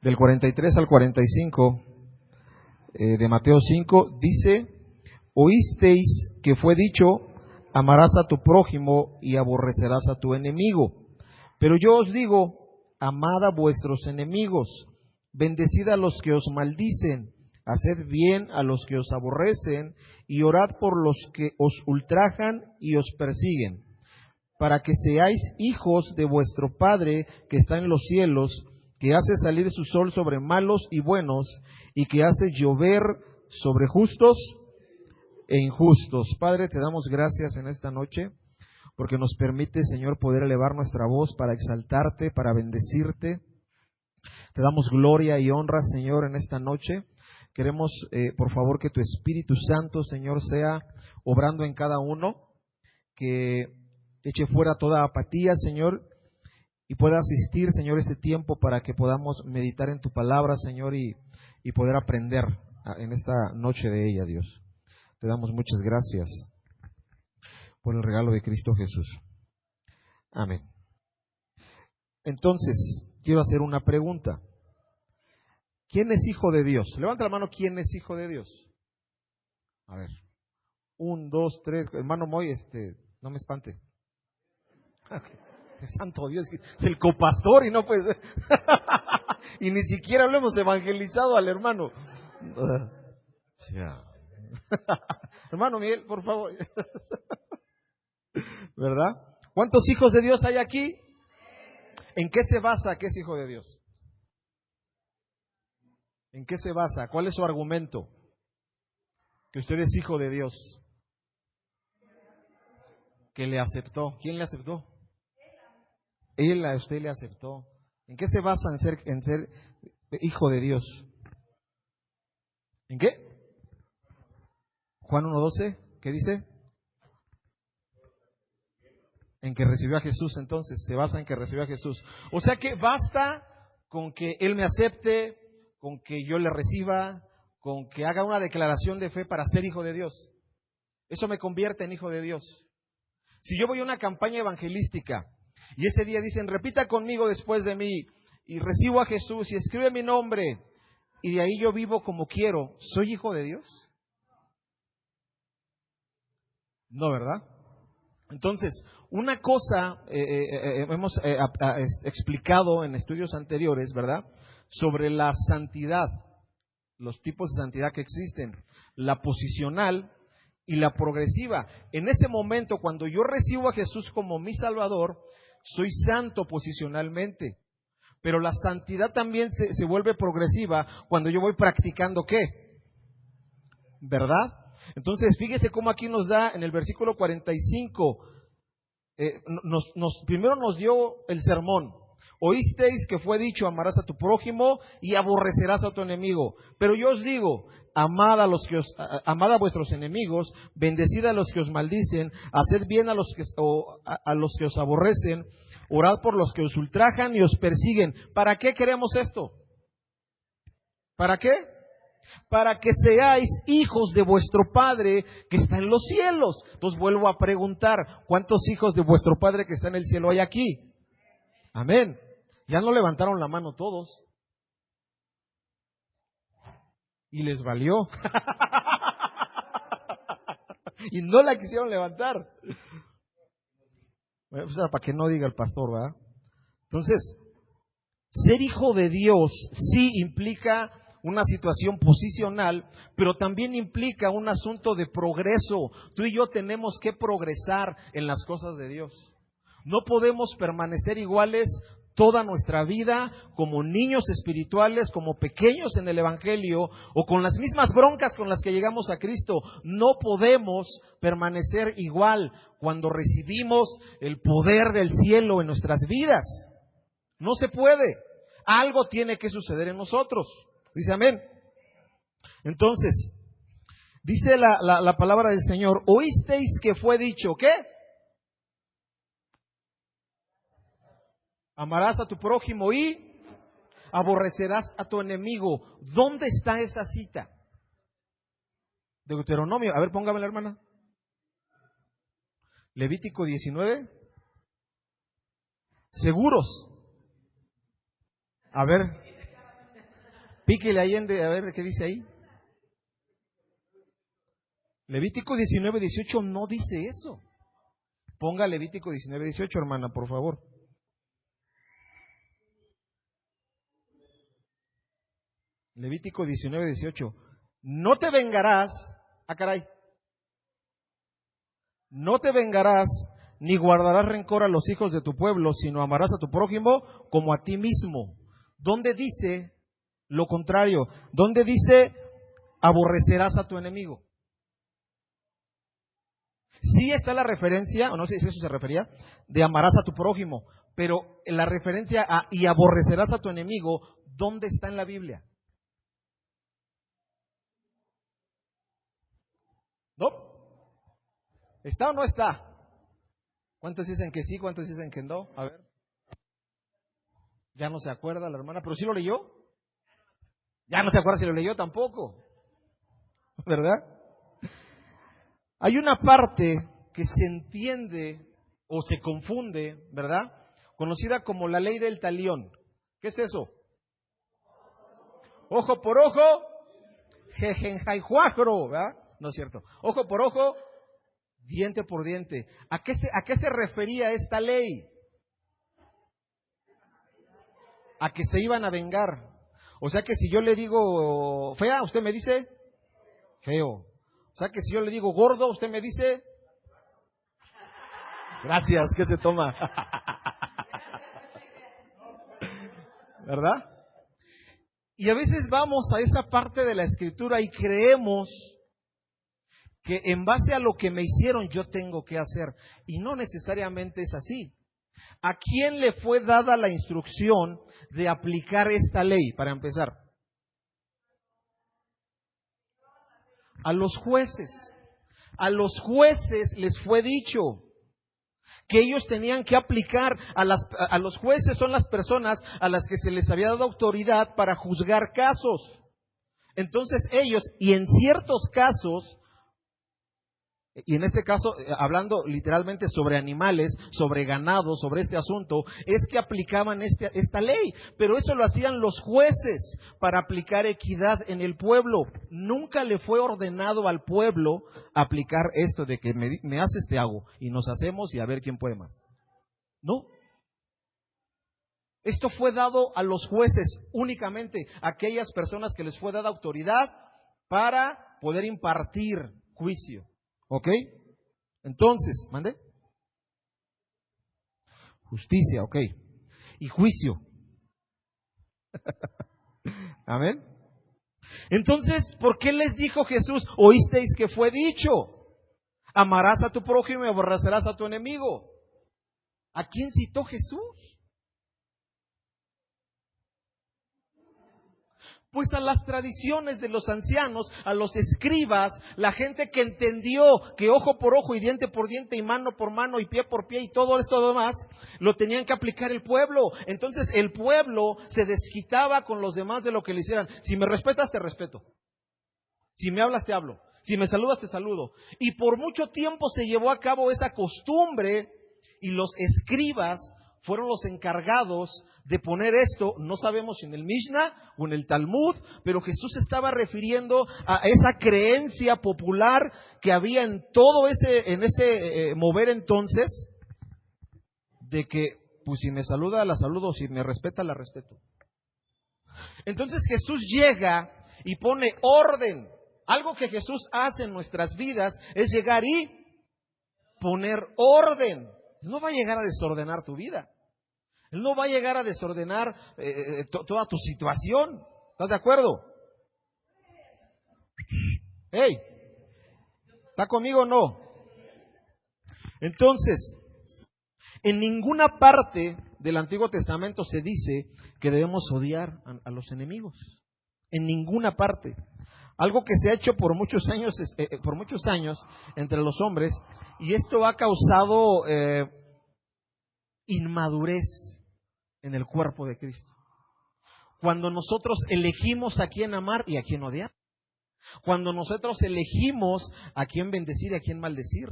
del 43 al 45 de Mateo 5, dice: oísteis que fue dicho, amarás a tu prójimo y aborrecerás a tu enemigo. Pero yo os digo, amad a vuestros enemigos, bendecid a los que os maldicen, haced bien a los que os aborrecen, y orad por los que os ultrajan y os persiguen, para que seáis hijos de vuestro Padre que está en los cielos, que hace salir su sol sobre malos y buenos, y que hace llover sobre justos e injustos. Padre, te damos gracias en esta noche, porque nos permite, Señor, poder elevar nuestra voz para exaltarte, para bendecirte. Te damos gloria y honra, Señor, en esta noche. Queremos, por favor, que tu Espíritu Santo, Señor, sea obrando en cada uno, que eche fuera toda apatía, Señor, y pueda asistir, Señor, este tiempo para que podamos meditar en tu palabra, Señor, y poder aprender en esta noche de ella, Dios. Te damos muchas gracias por el regalo de Cristo Jesús. Amén. Entonces, quiero hacer una pregunta. ¿Quién es hijo de Dios? Levanta la mano, ¿quién es hijo de Dios? A ver. 1, 2, 3. Hermano Moy, no me espante. Santo Dios, es el copastor y no puede. Y ni siquiera lo hemos evangelizado al hermano. Hermano Miguel, por favor. ¿Verdad? ¿Cuántos hijos de Dios hay aquí? ¿En qué se basa que es hijo de Dios? ¿En qué se basa? ¿Cuál es su argumento? Que usted es hijo de Dios. Que le aceptó. ¿Quién le aceptó? Él a usted le aceptó. ¿En qué se basa en ser hijo de Dios? ¿En qué? Juan 1:12, ¿qué dice? En que recibió a Jesús. Entonces se basa en que recibió a Jesús. O sea que basta con que Él me acepte, con que yo le reciba, con que haga una declaración de fe para ser hijo de Dios. Eso me convierte en hijo de Dios. Si yo voy a una campaña evangelística y ese día dicen, repita conmigo después de mí, y recibo a Jesús y escribe mi nombre, y de ahí yo vivo como quiero, ¿soy hijo de Dios? No, ¿verdad? Entonces, una cosa hemos explicado en estudios anteriores, ¿verdad? Sobre la santidad, los tipos de santidad que existen, la posicional y la progresiva. En ese momento, cuando yo recibo a Jesús como mi Salvador, soy santo posicionalmente. Pero la santidad también se vuelve progresiva cuando yo voy practicando ¿qué? ¿Verdad? Entonces, fíjese cómo aquí nos da en el versículo 45, primero nos dio el sermón. Oísteis que fue dicho, amarás a tu prójimo y aborrecerás a tu enemigo. Pero yo os digo, amad a vuestros enemigos, bendecid a los que os maldicen, haced bien a los que os aborrecen, orad por los que os ultrajan y os persiguen. ¿Para qué queremos esto? ¿Para qué? Para que seáis hijos de vuestro Padre que está en los cielos. Entonces vuelvo a preguntar, ¿cuántos hijos de vuestro Padre que está en el cielo hay aquí? Amén. Ya no levantaron la mano todos. Y les valió. Y no la quisieron levantar. Bueno, pues para que no diga el pastor, ¿verdad? Entonces, ser hijo de Dios sí implica una situación posicional, pero también implica un asunto de progreso. Tú y yo tenemos que progresar en las cosas de Dios. No podemos permanecer iguales toda nuestra vida como niños espirituales, como pequeños en el Evangelio, o con las mismas broncas con las que llegamos a Cristo. No podemos permanecer igual cuando recibimos el poder del cielo en nuestras vidas. No se puede. Algo tiene que suceder en nosotros. Dice amén. Entonces, dice la palabra del Señor, oísteis que fue dicho, ¿qué? Amarás a tu prójimo y aborrecerás a tu enemigo. ¿Dónde está esa cita? Deuteronomio. A ver, póngame la hermana. Levítico 19. ¿Seguros? A ver. Píquele ahí, a ver qué dice ahí. Levítico 19:18 no dice eso. Ponga Levítico 19:18, hermana, por favor. Levítico 19:18. No te vengarás, caray, no te vengarás ni guardarás rencor a los hijos de tu pueblo, sino amarás a tu prójimo como a ti mismo. ¿Dónde dice lo contrario? ¿Dónde dice aborrecerás a tu enemigo? Sí está la referencia, o no sé si eso se refería, de amarás a tu prójimo, pero la referencia a y aborrecerás a tu enemigo, ¿dónde está en la Biblia? ¿No? ¿Está o no está? ¿Cuántos dicen que sí? ¿Cuántos dicen que no? A ver. Ya no se acuerda la hermana, pero ¿sí lo leyó? Ya no se acuerda si lo leyó tampoco, ¿verdad? Hay una parte que se entiende o se confunde, ¿verdad? Conocida como la ley del talión. ¿Qué es eso? Ojo por ojo, jejenjaijuajro, ¿verdad? No es cierto. Ojo por ojo, diente por diente. ¿A qué se refería esta ley? A que se iban a vengar. O sea que si yo le digo fea, usted me dice feo. O sea que si yo le digo gordo, usted me dice gracias, ¿qué se toma? ¿Verdad? Y a veces vamos a esa parte de la escritura y creemos que en base a lo que me hicieron yo tengo que hacer. Y no necesariamente es así. ¿A quién le fue dada la instrucción de aplicar esta ley, para empezar? A los jueces. A los jueces les fue dicho que ellos tenían que aplicar, a los jueces son las personas a las que se les había dado autoridad para juzgar casos. Entonces ellos, y en ciertos casos, y en este caso, hablando literalmente sobre animales, sobre ganado, sobre este asunto, es que aplicaban esta ley. Pero eso lo hacían los jueces para aplicar equidad en el pueblo. Nunca le fue ordenado al pueblo aplicar esto de que me haces, te hago, y nos hacemos y a ver quién puede más. No. Esto fue dado a los jueces únicamente, a aquellas personas que les fue dada autoridad para poder impartir juicio. ¿Ok? Entonces, ¿mande? Justicia, ok. Y juicio. Amén. Entonces, ¿por qué les dijo Jesús? Oísteis que fue dicho: amarás a tu prójimo y aborrecerás a tu enemigo. ¿A quién citó Jesús? Pues a las tradiciones de los ancianos, a los escribas, la gente que entendió que ojo por ojo y diente por diente y mano por mano y pie por pie y todo esto demás, lo tenían que aplicar el pueblo. Entonces el pueblo se desquitaba con los demás de lo que le hicieran. Si me respetas, te respeto. Si me hablas, te hablo. Si me saludas, te saludo. Y por mucho tiempo se llevó a cabo esa costumbre y los escribas fueron los encargados de poner esto, no sabemos si en el Mishnah o en el Talmud, pero Jesús estaba refiriendo a esa creencia popular que había en todo ese mover entonces, de que, pues si me saluda, la saludo, si me respeta, la respeto. Entonces Jesús llega y pone orden. Algo que Jesús hace en nuestras vidas es llegar y poner orden. No va a llegar a desordenar tu vida. Él no va a llegar a desordenar toda tu situación. ¿Estás de acuerdo? ¡Hey! ¿Está conmigo o no? Entonces, en ninguna parte del Antiguo Testamento se dice que debemos odiar a los enemigos. En ninguna parte. Algo que se ha hecho por muchos años entre los hombres, y esto ha causado inmadurez en el cuerpo de Cristo. Cuando nosotros elegimos a quién amar y a quién odiar. Cuando nosotros elegimos a quién bendecir y a quién maldecir.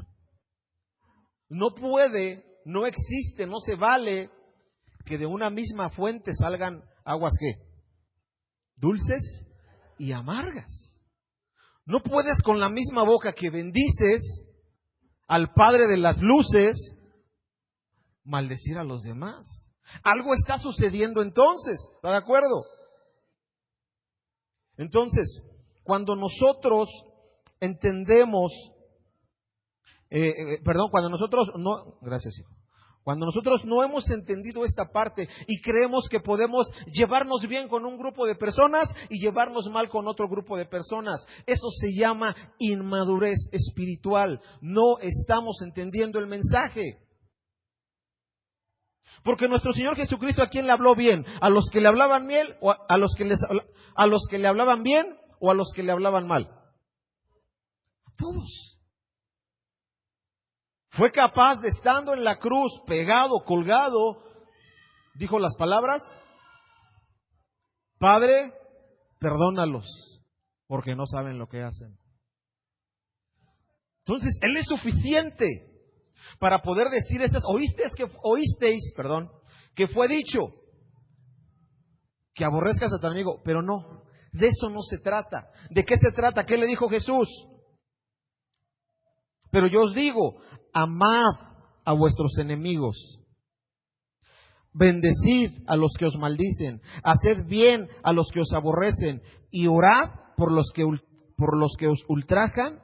No puede, no existe, no se vale que de una misma fuente salgan aguas ¿qué? dulces y amargas. No puedes con la misma boca que bendices al Padre de las luces maldecir a los demás. Algo está sucediendo entonces, ¿está de acuerdo? Entonces, cuando nosotros entendemos, cuando nosotros no, gracias hijo, cuando nosotros no hemos entendido esta parte y creemos que podemos llevarnos bien con un grupo de personas y llevarnos mal con otro grupo de personas, eso se llama inmadurez espiritual. No estamos entendiendo el mensaje. Porque nuestro Señor Jesucristo, ¿a quién le habló bien? ¿A los que le hablaban bien o a los que le hablaban bien o a los que le hablaban mal? A todos. Fue capaz de, estando en la cruz, pegado, colgado, dijo las palabras: Padre, perdónalos, porque no saben lo que hacen. Entonces, Él es suficiente para poder decir estas. Oísteis, que fue dicho que aborrezcas a tu amigo, pero no, de eso no se trata. ¿De qué se trata? ¿Qué le dijo Jesús? Pero yo os digo, amad a vuestros enemigos, bendecid a los que os maldicen, haced bien a los que os aborrecen y orad por los que os ultrajan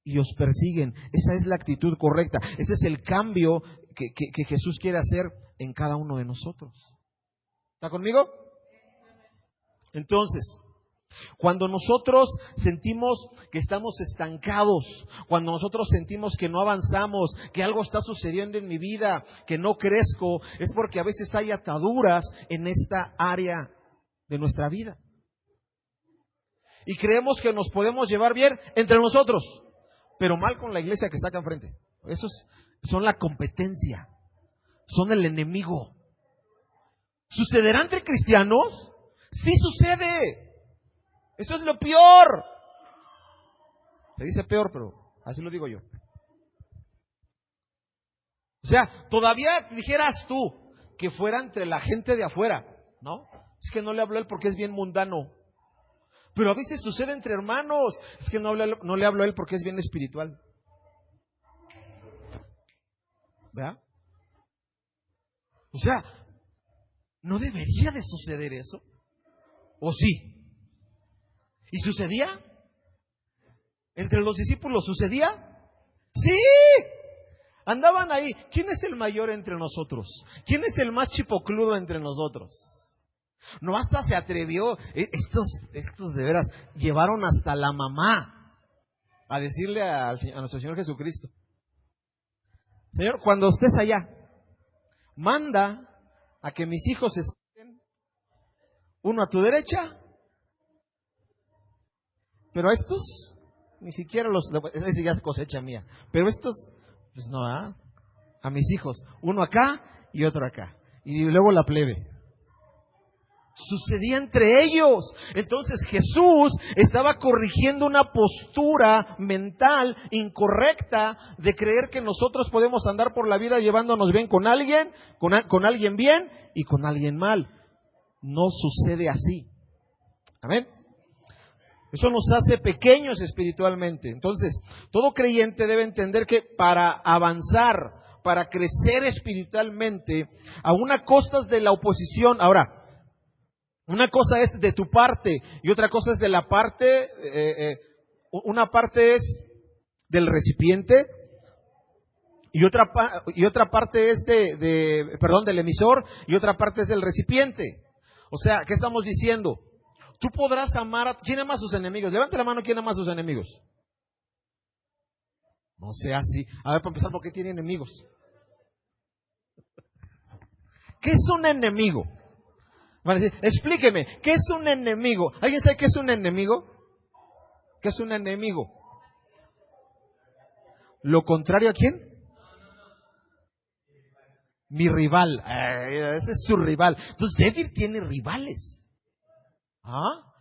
y os persiguen. Esa es la actitud correcta. Ese es el cambio que Jesús quiere hacer en cada uno de nosotros. ¿Está conmigo? Entonces, cuando nosotros sentimos que estamos estancados, cuando nosotros sentimos que no avanzamos, que algo está sucediendo en mi vida, que no crezco, es porque a veces hay ataduras en esta área de nuestra vida. Y creemos que nos podemos llevar bien entre nosotros, pero mal con la iglesia que está acá enfrente. Esos son la competencia, son el enemigo. ¿Sucederá entre cristianos? Sí sucede. Eso es lo peor. Se dice peor, pero así lo digo yo. O sea, todavía dijeras tú que fuera entre la gente de afuera, ¿no? Es que no le habló él porque es bien mundano. Pero a veces sucede entre hermanos. Es que no le habló él porque es bien espiritual. ¿Verdad? O sea, ¿no debería de suceder eso? ¿O sí? ¿Y sucedía? ¿Entre los discípulos sucedía? ¡Sí! Andaban ahí. ¿Quién es el mayor entre nosotros? ¿Quién es el más chipocludo entre nosotros? No, hasta se atrevió. Estos de veras llevaron hasta la mamá a decirle a nuestro Señor Jesucristo: Señor, cuando estés allá, manda a que mis hijos estén uno a tu derecha, pero a estos ni siquiera esa ya es cosecha mía, pero estos, pues no, a mis hijos, uno acá y otro acá, y luego la plebe. Sucedía entre ellos. Entonces Jesús estaba corrigiendo una postura mental incorrecta de creer que nosotros podemos andar por la vida llevándonos bien con alguien, con alguien bien y con alguien mal. No sucede así. Amén. Eso nos hace pequeños espiritualmente. Entonces, todo creyente debe entender que para avanzar, para crecer espiritualmente, aún a costas de la oposición. Ahora, una cosa es de tu parte y otra cosa es de la parte, una parte es del recipiente y otra parte es del emisor y otra parte es del recipiente. O sea, ¿qué estamos diciendo? Tú podrás amar ¿quién ama a sus enemigos? Levante la mano, ¿quién ama a sus enemigos? No sea así. A ver, para empezar, ¿por qué tiene enemigos? ¿Qué es un enemigo? Van a decir, explíqueme, ¿qué es un enemigo? ¿Alguien sabe qué es un enemigo? ¿Qué es un enemigo? ¿Lo contrario a quién? Mi rival. Ese es su rival. Entonces David tiene rivales. ¿Ah?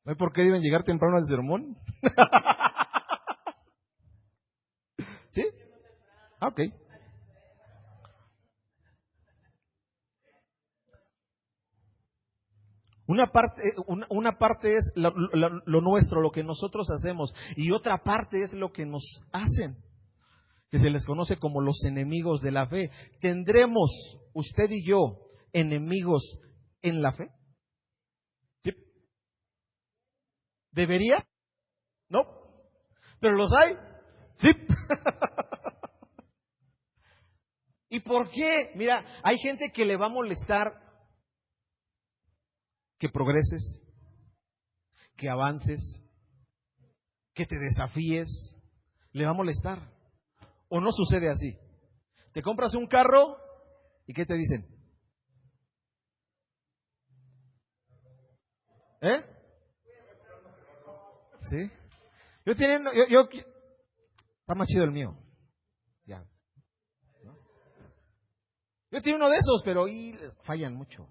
¿No hay por qué deben llegar temprano al sermón? ¿Sí? Ok. Una parte es lo nuestro, lo que nosotros hacemos, y otra parte es lo que nos hacen, que se les conoce como los enemigos de la fe. ¿Tendremos usted y yo enemigos en la fe? ¿Sí? ¿Debería? No. ¿Pero los hay? Sí. ¿Y por qué? Mira, hay gente que le va a molestar que progreses, que avances, que te desafíes. Le va a molestar. ¿O no sucede así? Te compras un carro y ¿qué te dicen? ¿Eh? ¿Sí? Está más chido el mío. Ya. Yo tengo uno de esos, pero fallan mucho.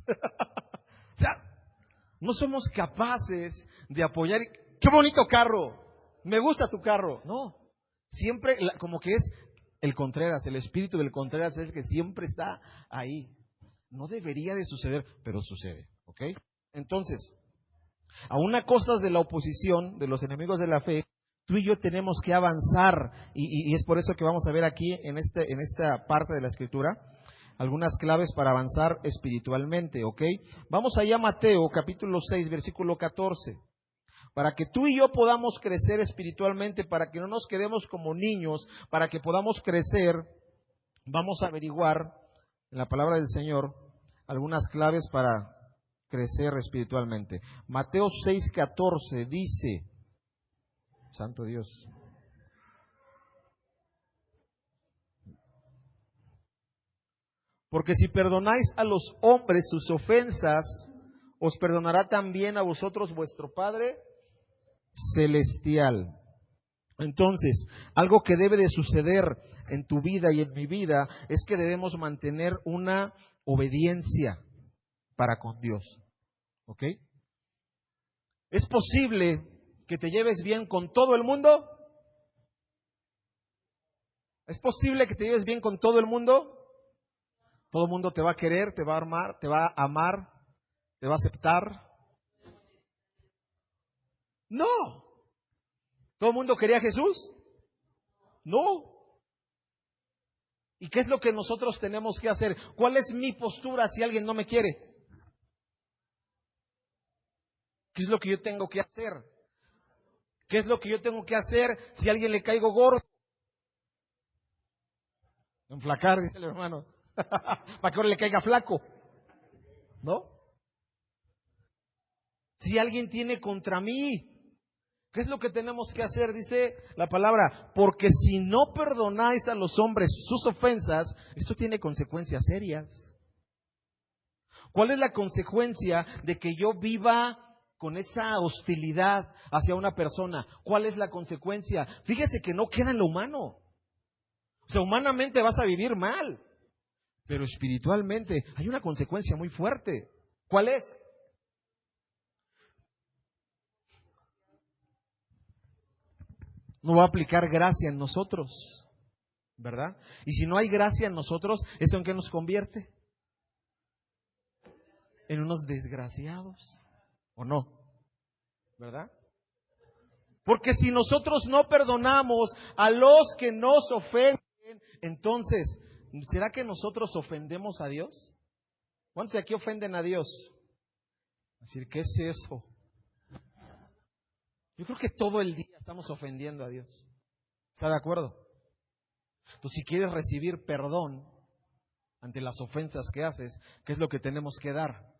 O sea, no somos capaces de apoyar. ¡Qué bonito carro! Me gusta tu carro. No, siempre como que es el Contreras, el espíritu del Contreras es que siempre está ahí. No debería de suceder, pero sucede, ¿ok? Entonces, a una costas de la oposición, de los enemigos de la fe, tú y yo tenemos que avanzar, y es por eso que vamos a ver aquí en esta parte de la Escritura algunas claves para avanzar espiritualmente, ¿ok? Vamos allá a Mateo capítulo 6, versículo 14. Para que tú y yo podamos crecer espiritualmente, para que no nos quedemos como niños, para que podamos crecer, vamos a averiguar en la palabra del Señor algunas claves para crecer espiritualmente. Mateo 6:14 dice, Santo Dios, porque si perdonáis a los hombres sus ofensas, os perdonará también a vosotros vuestro Padre celestial. Entonces, algo que debe de suceder en tu vida y en mi vida es que debemos mantener una obediencia para con Dios. ¿Ok? ¿Es posible que te lleves bien con todo el mundo? ¿Es posible que te lleves bien con todo el mundo? ¿Todo el mundo te va a querer, te va a amar, te va a aceptar? No. ¿Todo el mundo quería a Jesús? No. ¿Y qué es lo que nosotros tenemos que hacer? ¿Cuál es mi postura si alguien no me quiere? ¿Qué es lo que yo tengo que hacer? ¿Qué es lo que yo tengo que hacer si a alguien le caigo gordo? Enflacar, dice el hermano. Para que ahora le caiga flaco. ¿No? Si alguien tiene contra mí, ¿qué es lo que tenemos que hacer? Dice la palabra, porque si no perdonáis a los hombres sus ofensas, esto tiene consecuencias serias. ¿Cuál es la consecuencia de que yo viva con esa hostilidad hacia una persona? ¿Cuál es la consecuencia? Fíjese que no queda en lo humano. O sea, humanamente vas a vivir mal, pero espiritualmente hay una consecuencia muy fuerte. ¿Cuál es? No va a aplicar gracia en nosotros, ¿verdad? Y si no hay gracia en nosotros, ¿eso en qué nos convierte? En unos desgraciados, ¿o no? ¿Verdad? Porque si nosotros no perdonamos a los que nos ofenden, entonces, ¿será que nosotros ofendemos a Dios? ¿Cuántos de aquí ofenden a Dios? Decir, ¿qué es eso? Yo creo que todo el día estamos ofendiendo a Dios. ¿Está de acuerdo? Entonces, si quieres recibir perdón ante las ofensas que haces, ¿qué es lo que tenemos que dar?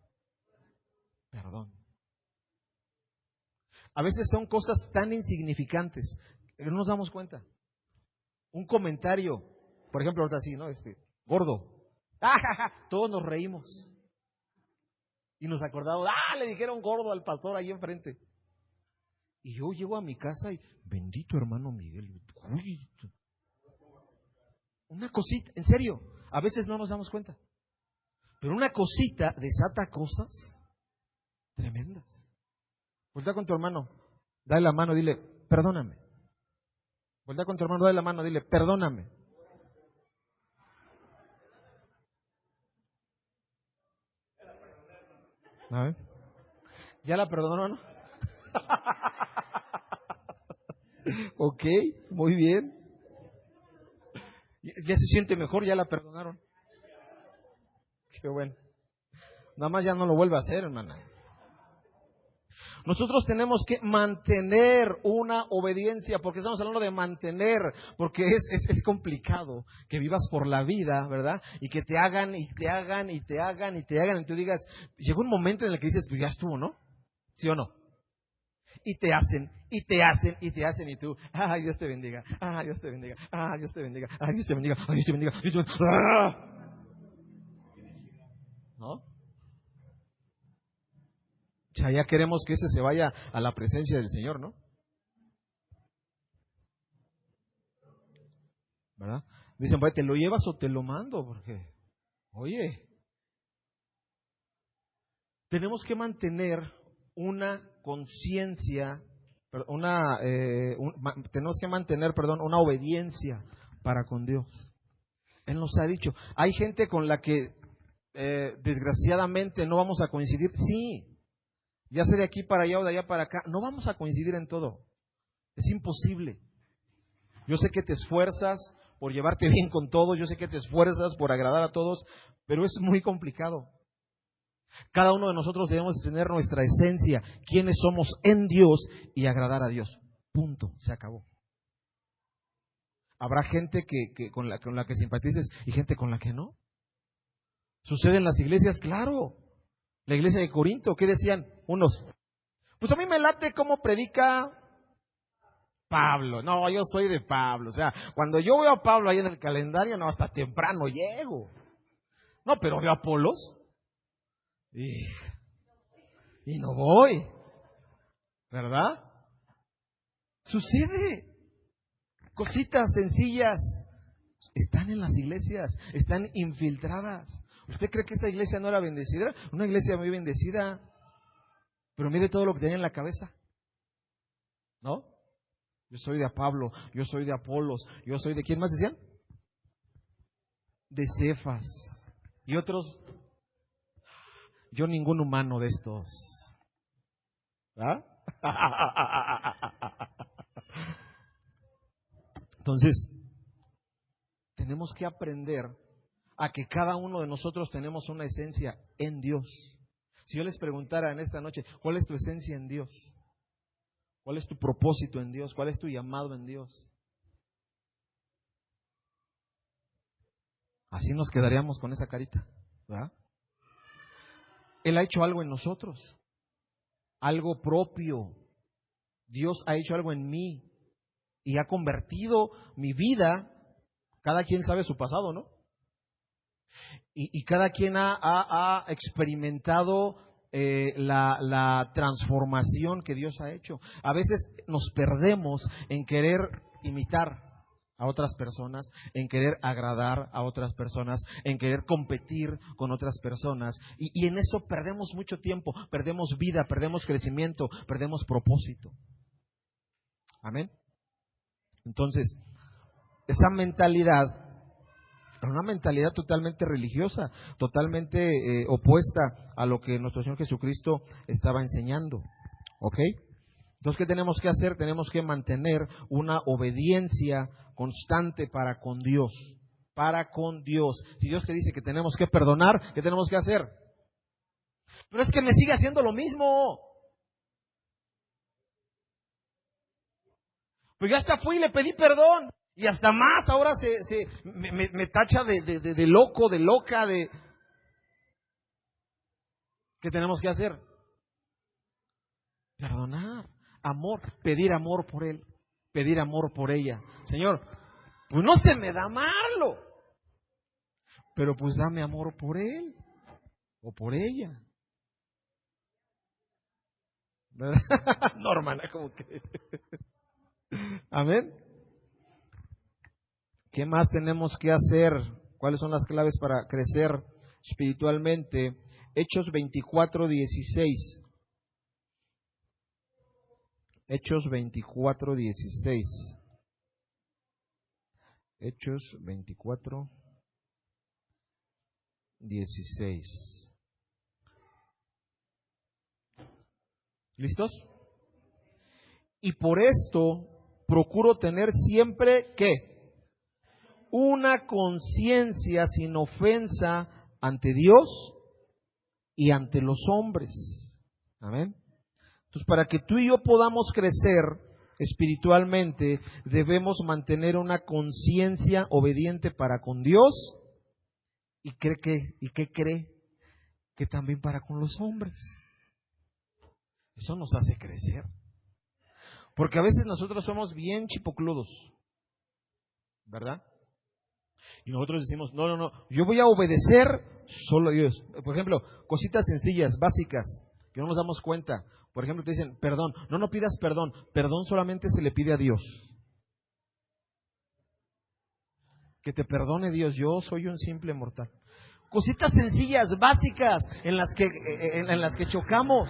Perdón. A veces son cosas tan insignificantes que no nos damos cuenta. Un comentario, por ejemplo, ahorita así, ¿no? Gordo. ¡Ah, ja, ja! Todos nos reímos. Y nos acordamos, le dijeron gordo al pastor ahí enfrente. Y yo llego a mi casa y, bendito hermano Miguel. Uy, una cosita, en serio, a veces no nos damos cuenta. Pero una cosita desata cosas tremendas. Voltea con tu hermano, dale la mano, dile, perdóname. Voltea con tu hermano, dale la mano, dile, perdóname. A ver. ¿Ya la perdonaron? Ok, muy bien. Ya se siente mejor, ya la perdonaron. Qué bueno. Nada más ya no lo vuelve a hacer, hermana. Nosotros tenemos que mantener una obediencia, porque estamos hablando de mantener, porque es complicado que vivas por la vida, ¿verdad? Y que te hagan, y te hagan, y te hagan, y te hagan, y tú digas, llegó un momento en el que dices, pues ya estuvo, ¿no? ¿Sí o no? Y te hacen, y te hacen, y te hacen, y tú, ay, Dios te bendiga, ay, Dios te bendiga, ay, Dios te bendiga, ay, Dios te bendiga, ay, Dios te bendiga, Dios te bendiga. ¡Ah! ¿No? O sea, ya queremos que ese se vaya a la presencia del Señor, ¿no? ¿Verdad? Dicen, ¿te lo llevas o te lo mando? Porque, oye, tenemos que mantener una conciencia, tenemos que mantener, perdón, una obediencia para con Dios. Él nos ha dicho, hay gente con la que desgraciadamente no vamos a coincidir. Sí, ya sea de aquí para allá o de allá para acá, no vamos a coincidir en todo. Es imposible. Yo sé que te esfuerzas por llevarte bien con todos, yo sé que te esfuerzas por agradar a todos, pero es muy complicado. Cada uno de nosotros debemos tener nuestra esencia, quiénes somos en Dios y agradar a Dios. Punto, se acabó. Habrá gente que con la que simpatices y gente con la que no. Sucede en las iglesias, claro. La iglesia de Corinto, ¿qué decían unos? Pues a mí me late cómo predica Pablo. No, yo soy de Pablo. O sea, cuando yo veo a Pablo ahí en el calendario, no, hasta temprano llego. No, pero veo a Apolos y no voy. ¿Verdad? Sucede. Cositas sencillas están en las iglesias, están infiltradas. ¿Usted cree que esa iglesia no era bendecida? Una iglesia muy bendecida, pero mire todo lo que tenía en la cabeza, ¿no? Yo soy de Pablo, yo soy de Apolos, yo soy de ¿quién más decían? De Cefas. Y otros, yo ningún humano de estos. ¿Ah? Entonces, tenemos que aprender a que cada uno de nosotros tenemos una esencia en Dios. Si yo les preguntara en esta noche, ¿cuál es tu esencia en Dios? ¿Cuál es tu propósito en Dios? ¿Cuál es tu llamado en Dios? Así nos quedaríamos con esa carita, ¿verdad? Él ha hecho algo en nosotros, algo propio. Dios ha hecho algo en mí y ha convertido mi vida. Cada quien sabe su pasado, ¿no? Y cada quien ha experimentado la transformación que Dios ha hecho. A veces nos perdemos en querer imitar a otras personas, en querer agradar a otras personas, en querer competir con otras personas. Y en eso perdemos mucho tiempo, perdemos vida, perdemos crecimiento, perdemos propósito. Amén. Entonces, esa mentalidad, una mentalidad totalmente religiosa, totalmente opuesta a lo que nuestro Señor Jesucristo estaba enseñando. ¿Ok? Entonces, ¿qué tenemos que hacer? Tenemos que mantener una obediencia constante para con Dios. Para con Dios. Si Dios te dice que tenemos que perdonar, ¿qué tenemos que hacer? Pero es que me sigue haciendo lo mismo. Pues ya hasta fui y le pedí perdón. Y hasta más ahora me tacha de loco, de loca, de... ¿Qué tenemos que hacer? Perdonar, amor, pedir amor por él, pedir amor por ella. Señor, pues no se me da amarlo, pero pues dame amor por él o por ella. ¿Verdad? No, hermana, como que... Amén. ¿Qué más tenemos que hacer? ¿Cuáles son las claves para crecer espiritualmente? Hechos 24:16. Hechos 24:16. Hechos 24:16. ¿Listos? Y por esto procuro tener siempre, ¿qué? Una conciencia sin ofensa ante Dios y ante los hombres. Amén. Entonces, para que tú y yo podamos crecer espiritualmente, debemos mantener una conciencia obediente para con Dios y ¿qué cree? Que también para con los hombres. Eso nos hace crecer. Porque a veces nosotros somos bien chipocludos, ¿verdad? Y nosotros decimos, no, yo voy a obedecer solo a Dios. Por ejemplo, cositas sencillas, básicas, que no nos damos cuenta. Por ejemplo, te dicen, perdón, no pidas perdón. Perdón solamente se le pide a Dios. Que te perdone Dios, yo soy un simple mortal. Cositas sencillas, básicas, en las que chocamos,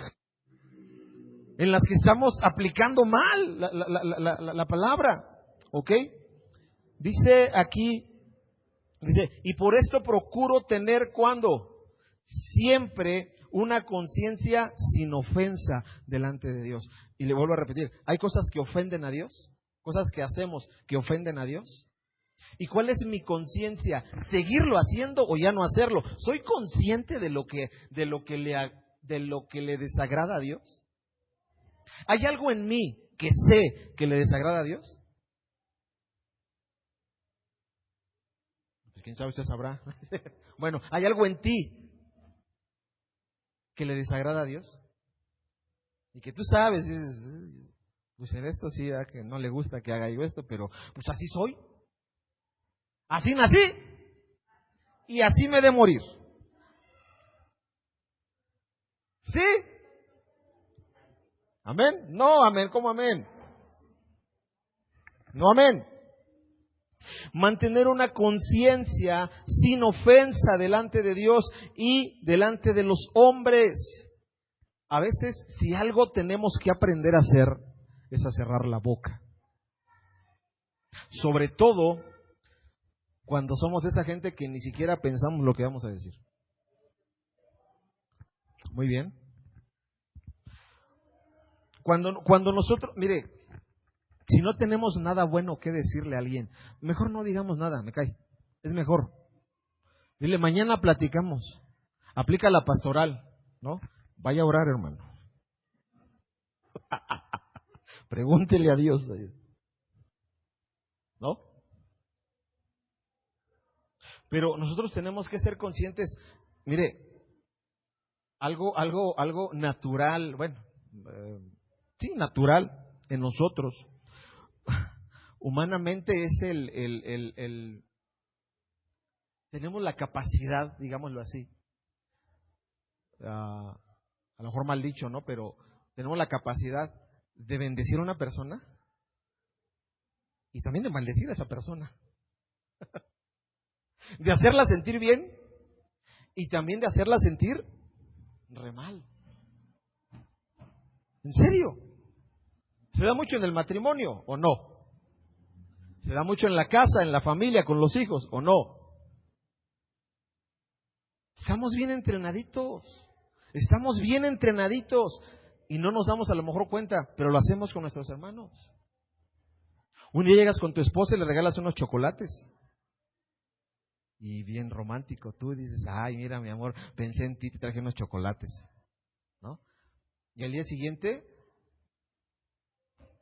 en las que estamos aplicando mal la palabra, ¿ok? Dice aquí, y por esto procuro tener, ¿cuándo? Siempre una conciencia sin ofensa delante de Dios. Y le vuelvo a repetir, hay cosas que ofenden a Dios, cosas que hacemos que ofenden a Dios. ¿Y cuál es mi conciencia? ¿Seguirlo haciendo o ya no hacerlo? ¿Soy consciente de lo que le desagrada a Dios? ¿Hay algo en mí que sé que le desagrada a Dios? Pues quién sabe, usted sabrá. Bueno, ¿hay algo en ti que le desagrada a Dios? Y que tú sabes, dices, pues en esto sí, que no le gusta que haga yo esto, pero pues así soy. Así nací y así me he de morir. ¿Sí? ¿Amén? No, amén, ¿cómo amén? No, amén. Mantener una conciencia sin ofensa delante de Dios y delante de los hombres. A veces, si algo tenemos que aprender a hacer, es a cerrar la boca. Sobre todo cuando somos de esa gente que ni siquiera pensamos lo que vamos a decir. Muy bien. Cuando nosotros, mire, si no tenemos nada bueno que decirle a alguien, mejor no digamos nada, me cae. Es mejor. Dile, mañana platicamos. Aplica la pastoral, ¿no? Vaya a orar, hermano. Pregúntele a Dios, ¿no? Pero nosotros tenemos que ser conscientes, mire, algo natural, bueno, sí, natural en nosotros. Humanamente es tenemos la capacidad, digámoslo así, a lo mejor mal dicho, ¿no? Pero tenemos la capacidad de bendecir a una persona y también de maldecir a esa persona. De hacerla sentir bien y también de hacerla sentir re mal. ¿En serio? ¿Se da mucho en el matrimonio o no? ¿Se da mucho en la casa, en la familia, con los hijos o no? Estamos bien entrenaditos. Estamos bien entrenaditos y no nos damos a lo mejor cuenta, pero lo hacemos con nuestros hermanos. Un día llegas con tu esposa y le regalas unos chocolates. Y bien romántico, tú dices, ay, mira mi amor, pensé en ti, te traje unos chocolates, ¿no? Y al día siguiente,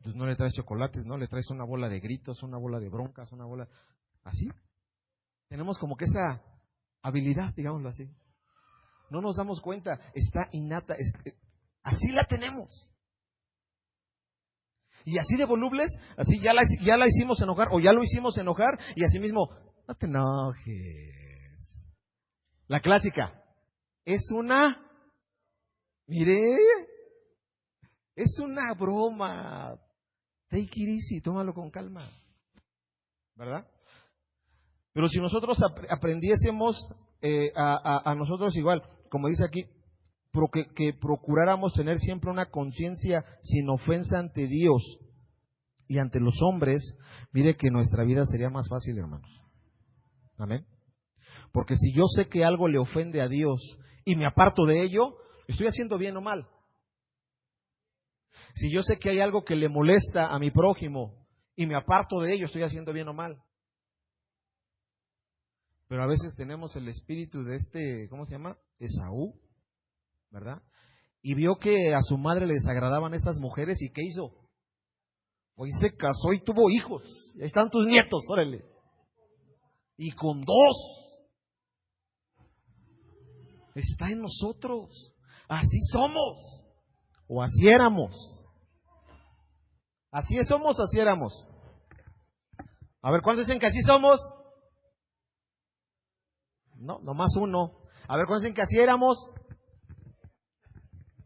pues no le traes chocolates, ¿no? Le traes una bola de gritos, una bola de broncas, una bola... ¿Así? Tenemos como que esa habilidad, digámoslo así. No nos damos cuenta, está innata, así la tenemos. Y así de volubles, así ya la hicimos enojar, o ya lo hicimos enojar, y así mismo, no te enojes. La clásica, es una broma. Take it easy, tómalo con calma. ¿Verdad? Pero si nosotros aprendiésemos a nosotros igual, como dice aquí, que procuráramos tener siempre una conciencia sin ofensa ante Dios y ante los hombres, mire que nuestra vida sería más fácil, hermanos. Amén. Porque si yo sé que algo le ofende a Dios y me aparto de ello, ¿estoy haciendo bien o mal? Si yo sé que hay algo que le molesta a mi prójimo y me aparto de ello, estoy haciendo bien o mal. Pero a veces tenemos el espíritu de ¿cómo se llama? Esaú, ¿verdad? Y vio que a su madre le desagradaban esas mujeres, ¿y qué hizo? Hoy se casó y tuvo hijos. Y ahí están tus nietos, órale. Y con 2. Está en nosotros. Así somos. O así éramos. Así somos, así éramos. A ver, ¿cuántos dicen que así somos? No, nomás uno. A ver, ¿cuántos dicen que así éramos?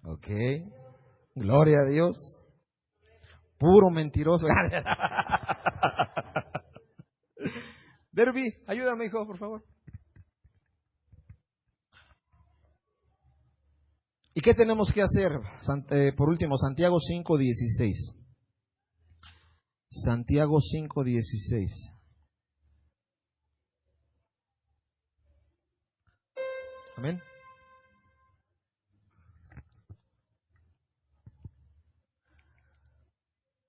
Ok. Gloria a Dios. Puro mentiroso. Derby, ayúdame, hijo, por favor. ¿Y qué tenemos que hacer? Por último, Santiago 5:16. Santiago 5:16. Amén.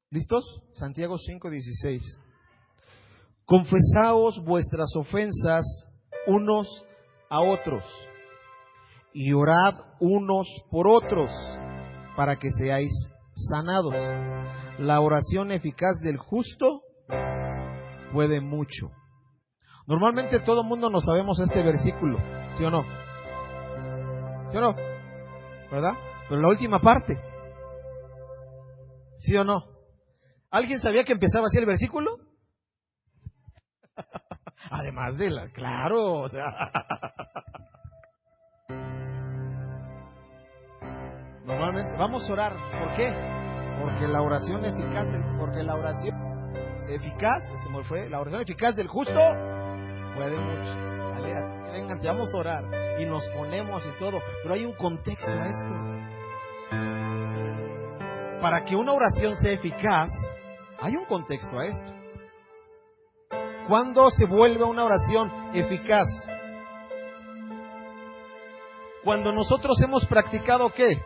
¿Listos? Santiago 5:16. Confesaos vuestras ofensas unos a otros y orad unos por otros para que seáis sanados. La oración eficaz del justo puede mucho. Normalmente todo el mundo nos sabemos este versículo, ¿sí o no? ¿Sí o no? ¿Verdad? Pero la última parte, ¿sí o no? ¿Alguien sabía que empezaba así el versículo? Además de claro, o sea. Normalmente vamos a orar, ¿por qué? Porque la oración eficaz del justo puede mucho. ¿Vale? Vengan, te vamos a orar y nos ponemos y todo, pero hay un contexto a esto. Para que una oración sea eficaz, hay un contexto a esto. ¿Cuándo se vuelve una oración eficaz? Cuando nosotros hemos practicado ¿qué?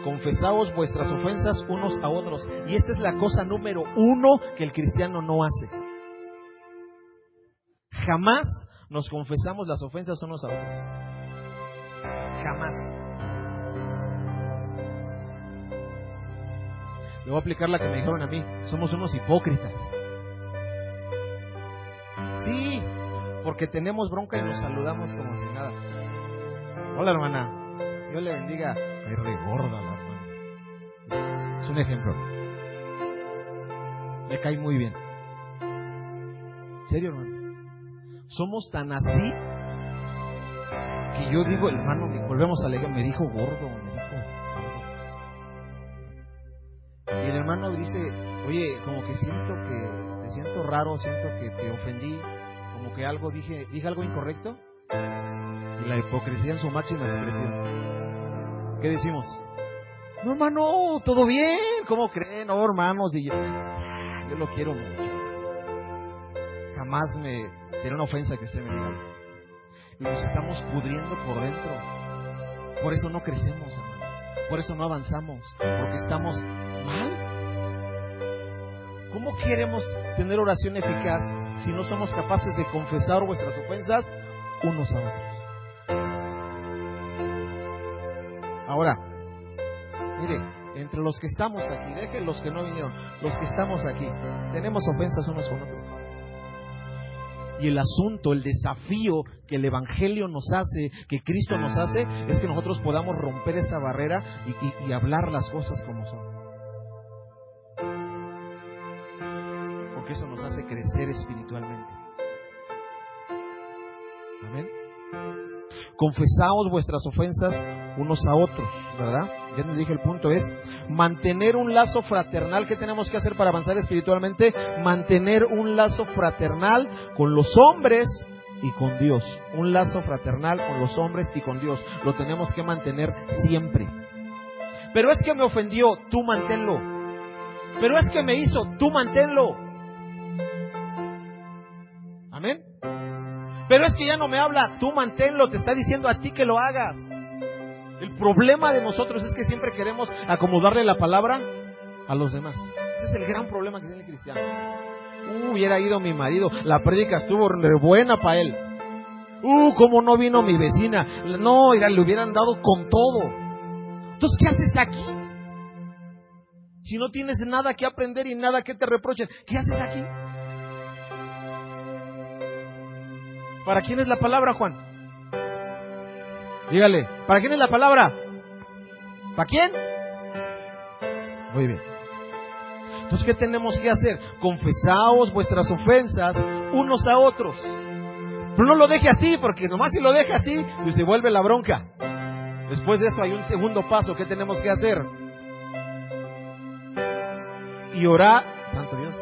Confesaos vuestras ofensas unos a otros. Y esta es la cosa número 1 que el cristiano no hace. Jamás nos confesamos las ofensas unos a otros. Jamás. Le voy a aplicar la que me dijeron a mí. Somos unos hipócritas. Sí, porque tenemos bronca y nos saludamos como si nada. Hola, hermana. Dios le bendiga. Ay, regorda la hermana. Es un ejemplo. Me cae muy bien. ¿En serio, hermano? Somos tan así que yo digo, hermano, volvemos a leer, me dijo gordo. Y el hermano dice, oye, como que te siento raro, siento que te ofendí, como que dije algo incorrecto. Y la hipocresía en su máxima expresión. ¿Qué decimos? No, hermano, todo bien, ¿cómo creen? No, hermanos, y yo lo quiero mucho. Jamás será una ofensa que usted me diga. Y nos estamos pudriendo por dentro. Por eso no crecemos, hermano. Por eso no avanzamos, porque estamos mal. ¿Cómo queremos tener oración eficaz si no somos capaces de confesar vuestras ofensas unos a otros? Ahora, mire, entre los que estamos aquí, dejen los que no vinieron, los que estamos aquí, tenemos ofensas unos con otros. Y el asunto, el desafío que el Evangelio nos hace, que Cristo nos hace, es que nosotros podamos romper esta barrera y hablar las cosas como son. Porque eso nos hace crecer espiritualmente. Amén. Confesaos vuestras ofensas unos a otros, ¿verdad? Ya les dije, el punto es mantener un lazo fraternal. ¿Qué tenemos que hacer para avanzar espiritualmente? Mantener un lazo fraternal con los hombres y con Dios. Un lazo fraternal con los hombres y con Dios. Lo tenemos que mantener siempre. Pero es que me ofendió, tú manténlo. Pero es que me hizo, tú manténlo. Amén. Pero es que ya no me habla, tú manténlo, te está diciendo a ti que lo hagas. El problema de nosotros es que siempre queremos acomodarle la palabra a los demás. Ese es el gran problema que tiene el cristiano. Hubiera ido mi marido, la prédica estuvo re buena para él. Cómo no vino mi vecina. No, le hubieran dado con todo. Entonces, ¿qué haces aquí? Si no tienes nada que aprender y nada que te reprochen, ¿qué haces aquí? ¿Para quién es la palabra, Juan? Dígale, ¿para quién es la palabra? ¿Para quién? Muy bien. Entonces, ¿qué tenemos que hacer? Confesaos vuestras ofensas unos a otros. Pero no lo deje así, porque nomás si lo deja así, pues se vuelve la bronca. Después de eso hay un segundo paso. ¿Qué tenemos que hacer? Y orad, santo Dios,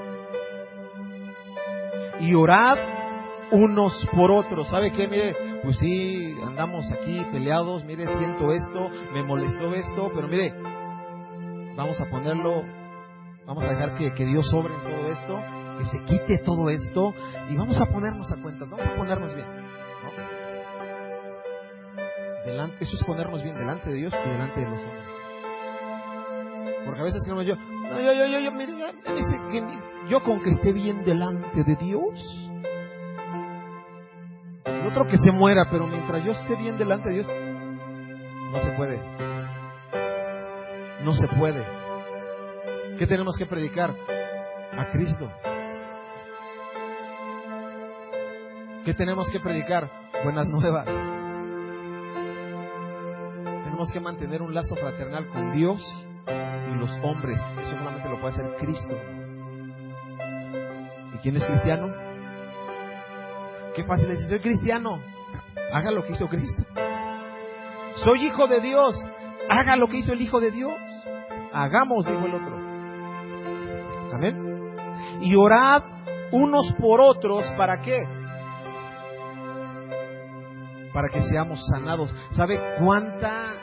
y orad unos por otros. ¿Sabe qué? Mire, pues sí, andamos aquí peleados, mire, siento esto, me molestó esto, pero mire, vamos a ponerlo, vamos a dejar que Dios sobre en todo esto, que se quite todo esto, y vamos a ponernos a cuentas, vamos a ponernos bien, ¿no? Eso es ponernos bien delante de Dios y delante de los hombres. Porque a veces creemos mire, yo con que esté bien delante de Dios, el otro que se muera, pero mientras yo esté bien delante de Dios, no se puede. No se puede. ¿Qué tenemos que predicar? A Cristo. ¿Qué tenemos que predicar? Buenas nuevas. Tenemos que mantener un lazo fraternal con Dios y los hombres. Eso solamente lo puede hacer Cristo. ¿Y quién es cristiano? Qué fácil es decir, soy cristiano. Haga lo que hizo Cristo. Soy hijo de Dios. Haga lo que hizo el Hijo de Dios. Hagamos, dijo el otro. Amén. Y orad unos por otros, ¿para qué? Para que seamos sanados. ¿Sabe cuánta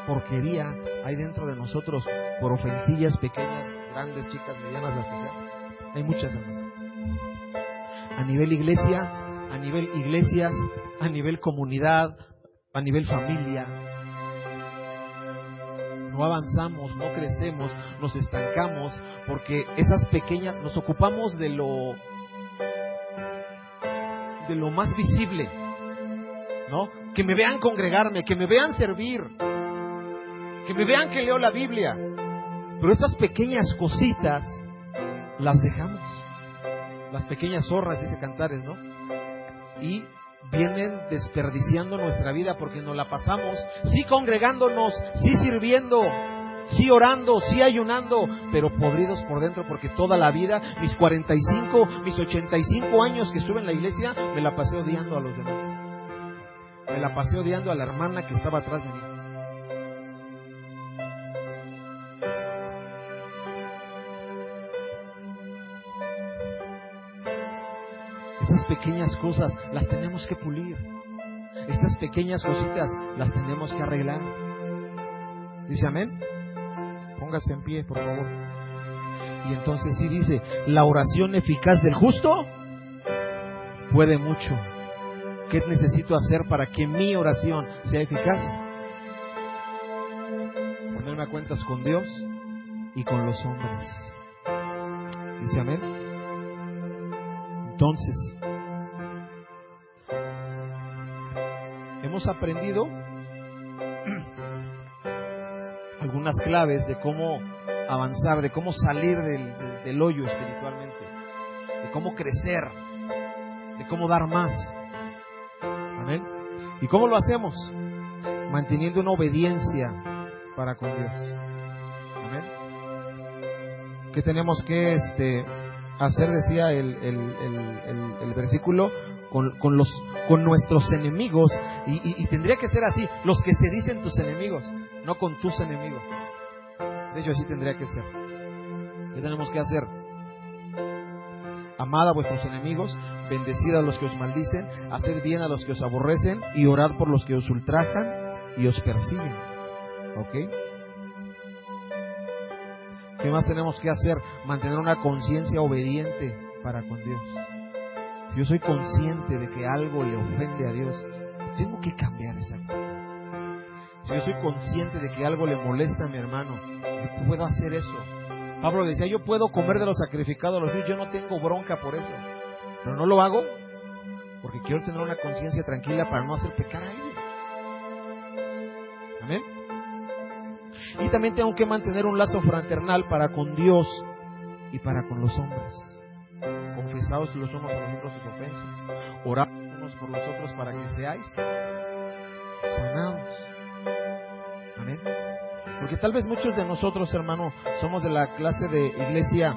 porquería hay dentro de nosotros por ofensillas pequeñas, grandes, chicas, medianas, las que sean? Hay muchas, hermano. A nivel iglesia, a nivel iglesias, a nivel comunidad, a nivel familia. No avanzamos, no crecemos, nos estancamos, porque esas pequeñas, nos ocupamos de lo más visible, ¿no? Que me vean congregarme, que me vean servir, que me vean que leo la Biblia. Pero esas pequeñas cositas las dejamos. Las pequeñas zorras, dice Cantares, ¿no? Y vienen desperdiciando nuestra vida porque nos la pasamos, sí congregándonos, sí sirviendo, sí orando, sí ayunando, pero podridos por dentro, porque toda la vida, mis 45, mis 85 años que estuve en la iglesia, me la pasé odiando a los demás. Me la pasé odiando a la hermana que estaba atrás de mí. Estas pequeñas cosas las tenemos que pulir. Estas pequeñas cositas las tenemos que arreglar. ¿Dice amén? Póngase en pie, por favor. Y entonces sí dice, la oración eficaz del justo puede mucho. ¿Qué necesito hacer para que mi oración sea eficaz? Ponerme a cuentas con Dios y con los hombres. ¿Dice amén? Entonces, hemos aprendido algunas claves de cómo avanzar, de cómo salir del hoyo espiritualmente, de cómo crecer, de cómo dar más. Amén. ¿Y cómo lo hacemos? Manteniendo una obediencia para con Dios. Amén. ¿Qué tenemos que hacer? Decía el versículo, con nuestros enemigos, y tendría que ser así, los que se dicen tus enemigos, no con tus enemigos. De hecho, así tendría que ser. ¿Qué tenemos que hacer? Amad a vuestros enemigos, bendecid a los que os maldicen, haced bien a los que os aborrecen, y orad por los que os ultrajan y os persiguen. ¿Ok? ¿Qué más tenemos que hacer? Mantener una conciencia obediente para con Dios. Si yo soy consciente de que algo le ofende a Dios, tengo que cambiar esa actitud. si yo soy consciente de que algo le molesta a mi hermano, yo puedo hacer eso. Pablo decía, yo puedo comer de lo sacrificado a los suyos, yo no tengo bronca por eso, pero no lo hago porque quiero tener una conciencia tranquila para no hacer pecar a ellos. Amén. Y también tengo que mantener un lazo fraternal para con Dios y para con los hombres. Confesaos los unos a los otros sus ofensas, orad unos por los otros para que seáis sanados. Amén. Porque tal vez muchos de nosotros, hermano, somos de la clase de iglesia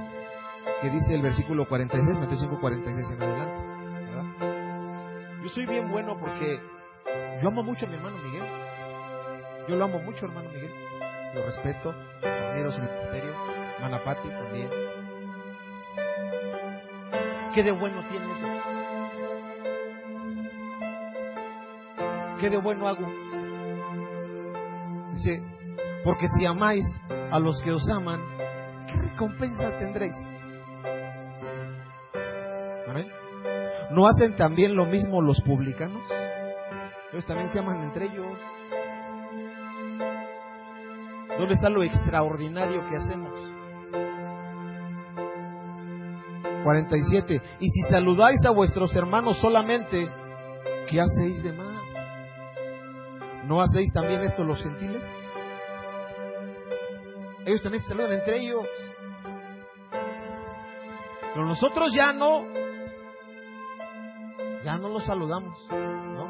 que dice el versículo 46, Mateo 5:46 en adelante, ¿verdad? Yo soy bien bueno porque yo amo mucho a mi hermano Miguel. Yo lo amo mucho, hermano Miguel. Lo respeto, admiro su ministerio. Hermana Pati también. ¿Qué de bueno tiene eso? ¿Qué de bueno hago? Dice, porque si amáis a los que os aman, ¿qué recompensa tendréis? ¿Amén? ¿No hacen también lo mismo los publicanos? Ellos también se aman entre ellos. ¿Dónde está lo extraordinario que hacemos? 47. Y si saludáis a vuestros hermanos solamente, ¿qué hacéis de más? ¿No hacéis también esto los gentiles? Ellos también se saludan entre ellos. Pero nosotros ya no los saludamos, ¿no?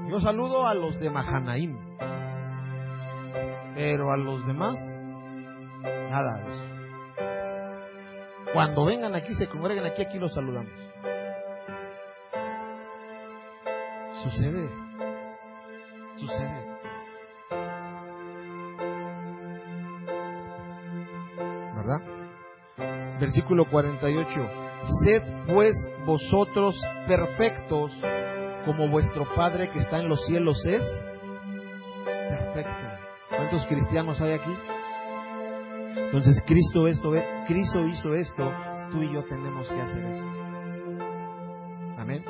Yo saludo a los de Mahanaim, pero a los demás nada de eso. Cuando vengan aquí, se congreguen aquí los saludamos. Sucede. ¿Verdad? Versículo 48. Sed pues vosotros perfectos, como vuestro Padre que está en los cielos es perfecto. ¿Cuántos cristianos hay aquí? Entonces Cristo hizo esto, tú y yo tenemos que hacer esto. Amén.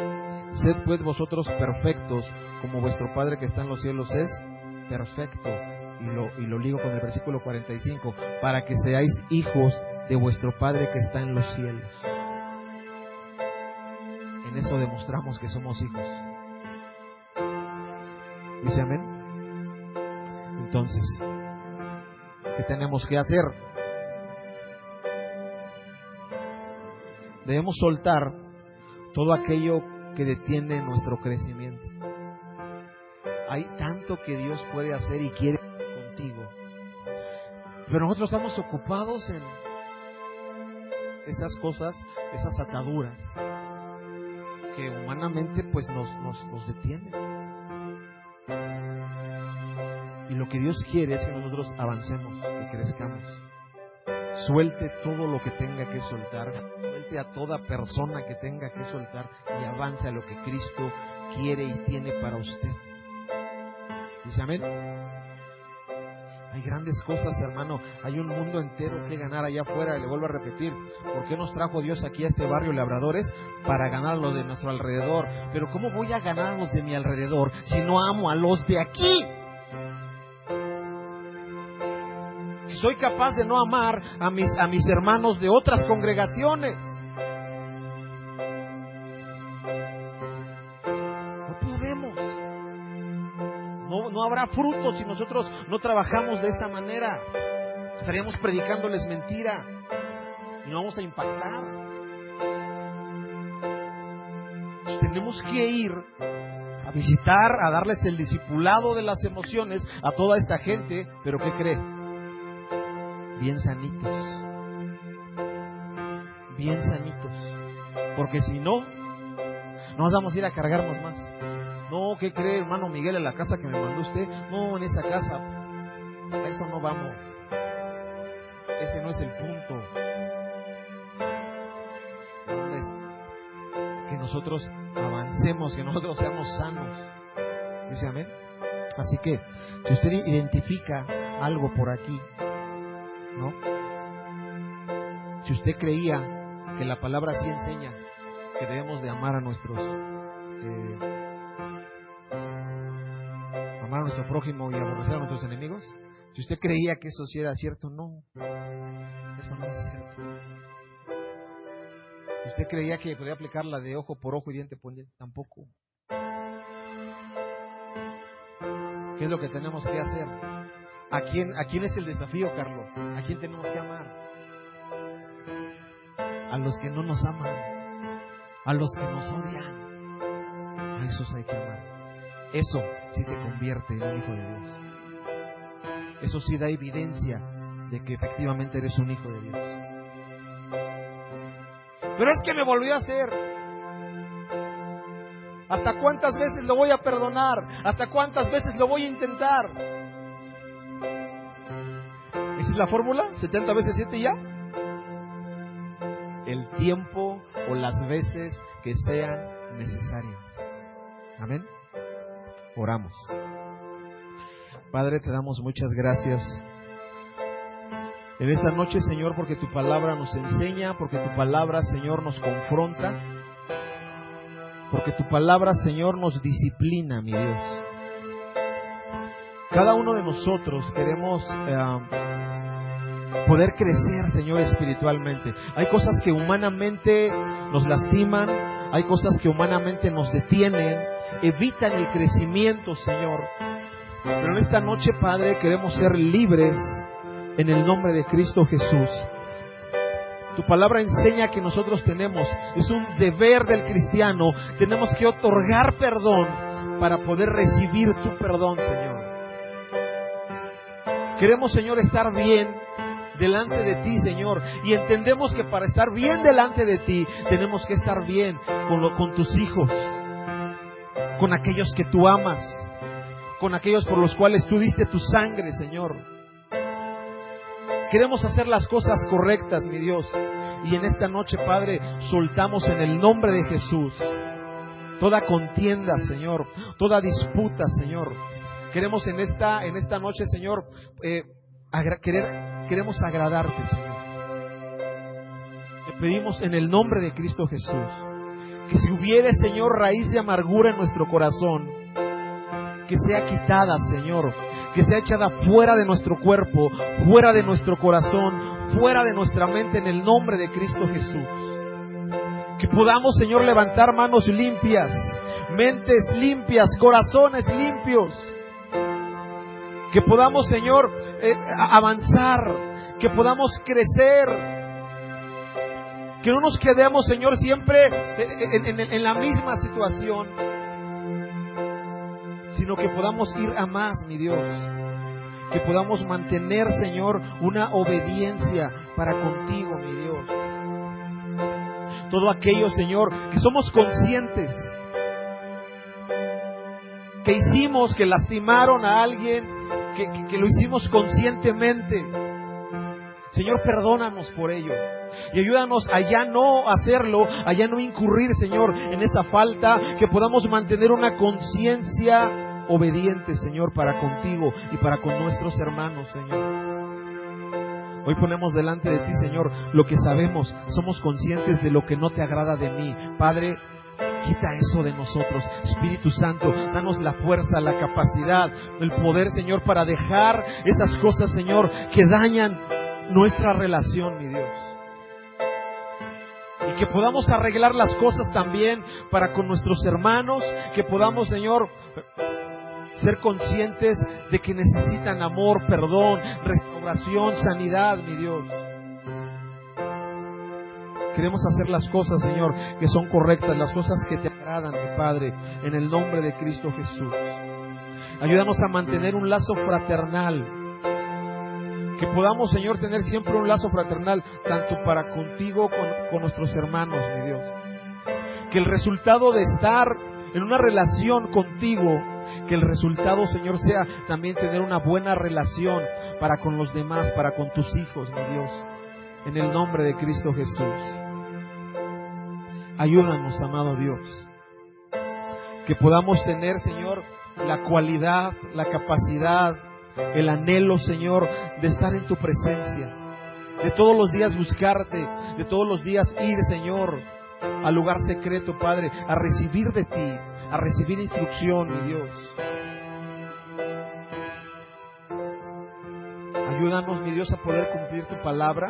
Sed pues vosotros perfectos, como vuestro Padre que está en los cielos es perfecto. Y lo ligo con el versículo 45, para que seáis hijos de vuestro Padre que está en los cielos. En eso demostramos que somos hijos. Dice amén. Entonces, ¿qué tenemos que hacer? Debemos soltar todo aquello que detiene nuestro crecimiento. Hay tanto que Dios puede hacer y quiere contigo, pero nosotros estamos ocupados en esas cosas, esas ataduras que humanamente pues nos detienen. Y lo que Dios quiere es que nosotros avancemos, que crezcamos. Suelte todo lo que tenga que soltar, suelte a toda persona que tenga que soltar y avance a lo que Cristo quiere y tiene para usted. Dice amén. Hay grandes cosas, hermano. Hay un mundo entero que ganar allá afuera. Le vuelvo a repetir, ¿por qué nos trajo Dios aquí a este barrio Labradores? Para ganar lo de nuestro alrededor. Pero ¿cómo voy a ganar a los de mi alrededor si no amo a los de aquí? Si soy capaz de no amar a mis hermanos de otras congregaciones, no podemos. No habrá fruto si nosotros no trabajamos de esa manera. Estaríamos predicándoles mentira y no vamos a impactar. Entonces, tenemos que ir a visitar, a darles el discipulado de las emociones a toda esta gente, pero ¿qué cree? Bien sanitos, porque si no, nos vamos a ir a cargarnos más. No, ¿qué cree, hermano Miguel, en la casa que me mandó usted? No, en esa casa, a eso no vamos. Ese no es el punto. Que nosotros avancemos, que nosotros seamos sanos. Dice amén. Así que, si usted identifica algo por aquí, ¿no? Si usted creía que la palabra sí enseña que debemos de amar a nuestros amar a nuestro prójimo y aborrecer a nuestros enemigos. Si usted creía que eso sí era cierto, no. Eso no es cierto. Si usted creía que podía aplicar la de ojo por ojo y diente por diente, tampoco. ¿Qué es lo que tenemos que hacer? ¿A quién es el desafío, Carlos? ¿A quién tenemos que amar? A los que no nos aman, a los que nos odian. A esos hay que amar. Eso sí te convierte en un hijo de Dios. Eso sí da evidencia de que efectivamente eres un hijo de Dios. Pero es que me volvió a hacer. ¿Hasta cuántas veces lo voy a perdonar? ¿Hasta cuántas veces lo voy a intentar? ¿Esa es la fórmula? ¿70 veces 7 y ya? El tiempo o las veces que sean necesarias. Amén. Oramos. Padre, te damos muchas gracias en esta noche, Señor, porque tu palabra nos enseña, porque tu palabra, Señor, nos confronta, porque tu palabra, Señor, nos disciplina, mi Dios. Cada uno de nosotros queremos poder crecer, Señor, espiritualmente. Hay cosas que humanamente nos lastiman, hay cosas que humanamente nos detienen, evitan el crecimiento, Señor. Pero en esta noche, Padre, queremos ser libres en el nombre de Cristo Jesús. Tu palabra enseña que nosotros es un deber del cristiano, tenemos que otorgar perdón para poder recibir tu perdón, Señor. Queremos, Señor, estar bien delante de ti, Señor, y entendemos que para estar bien delante de ti tenemos que estar bien con tus hijos, con aquellos que tú amas, con aquellos por los cuales tú diste tu sangre, Señor. Queremos hacer las cosas correctas, mi Dios, y en esta noche, Padre, soltamos en el nombre de Jesús toda contienda, Señor, toda disputa, Señor. Queremos en esta noche, Señor, queremos agradarte, Señor. Te pedimos en el nombre de Cristo Jesús que si hubiere, Señor, raíz de amargura en nuestro corazón, que sea quitada, Señor, que sea echada fuera de nuestro cuerpo, fuera de nuestro corazón, fuera de nuestra mente, en el nombre de Cristo Jesús. Que podamos, Señor, levantar manos limpias, mentes limpias, corazones limpios. Que podamos, Señor, avanzar, que podamos crecer, que no nos quedemos, Señor, siempre en la misma situación, sino que podamos ir a más, mi Dios, que podamos mantener, Señor, una obediencia para contigo, mi Dios. Todo aquello, Señor, que somos conscientes que hicimos, que lastimaron a alguien, que lo hicimos conscientemente, Señor, perdónanos por ello y ayúdanos a ya no hacerlo, a ya no incurrir, Señor, en esa falta, que podamos mantener una conciencia obediente, Señor, para contigo y para con nuestros hermanos, Señor. Hoy ponemos delante de ti, Señor, lo que sabemos, somos conscientes de lo que no te agrada de mí. Padre, quita eso de nosotros. Espíritu Santo, danos la fuerza, la capacidad, el poder, Señor, para dejar esas cosas, Señor, que dañan nuestra relación, mi Dios. Y que podamos arreglar las cosas también para con nuestros hermanos, que podamos, Señor, ser conscientes de que necesitan amor, perdón, restauración, sanidad, mi Dios. Queremos hacer las cosas, Señor, que son correctas, las cosas que te agradan, mi Padre, en el nombre de Cristo Jesús. Ayúdanos a mantener un lazo fraternal, que podamos, Señor, tener siempre un lazo fraternal, tanto para contigo, con nuestros hermanos, mi Dios. Que el resultado de estar en una relación contigo, que el resultado, Señor, sea también tener una buena relación para con los demás, para con tus hijos, mi Dios, en el nombre de Cristo Jesús. Ayúdanos, amado Dios, que podamos tener, Señor, la cualidad, la capacidad, el anhelo, Señor, de estar en tu presencia, de todos los días buscarte, de todos los días ir, Señor, al lugar secreto, Padre, a recibir de ti, a recibir instrucción, mi Dios. Ayúdanos, mi Dios, a poder cumplir tu palabra.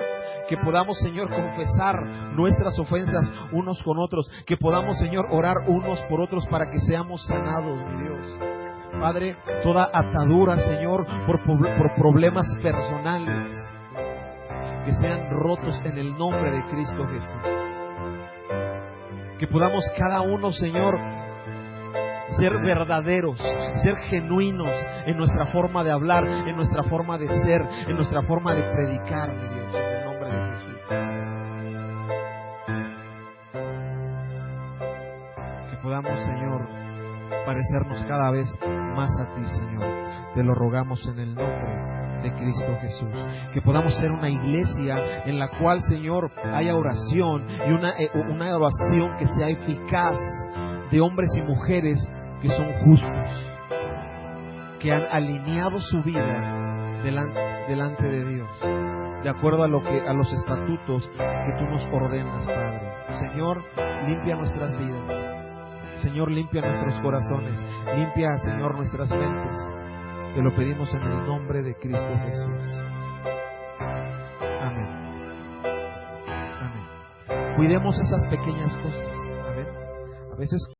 Que podamos, Señor, confesar nuestras ofensas unos con otros. Que podamos, Señor, orar unos por otros para que seamos sanados, mi Dios. Padre, toda atadura, Señor, por problemas personales, que sean rotos en el nombre de Cristo Jesús. Que podamos cada uno, Señor, ser verdaderos, ser genuinos en nuestra forma de hablar, en nuestra forma de ser, en nuestra forma de predicar, mi Dios, en el nombre de Jesús. Que podamos, Señor, parecernos cada vez más a ti, Señor. Te lo rogamos en el nombre de Cristo Jesús. Que podamos ser una iglesia en la cual, Señor, haya oración y una oración que sea eficaz, de hombres y mujeres que son justos, que han alineado su vida delante de Dios, de acuerdo a los estatutos que tú nos ordenas, Padre. Señor, limpia nuestras vidas. Señor, limpia nuestros corazones. Limpia, Señor, nuestras mentes. Te lo pedimos en el nombre de Cristo Jesús. Amén. Amén. Cuidemos esas pequeñas cosas. Amén. A veces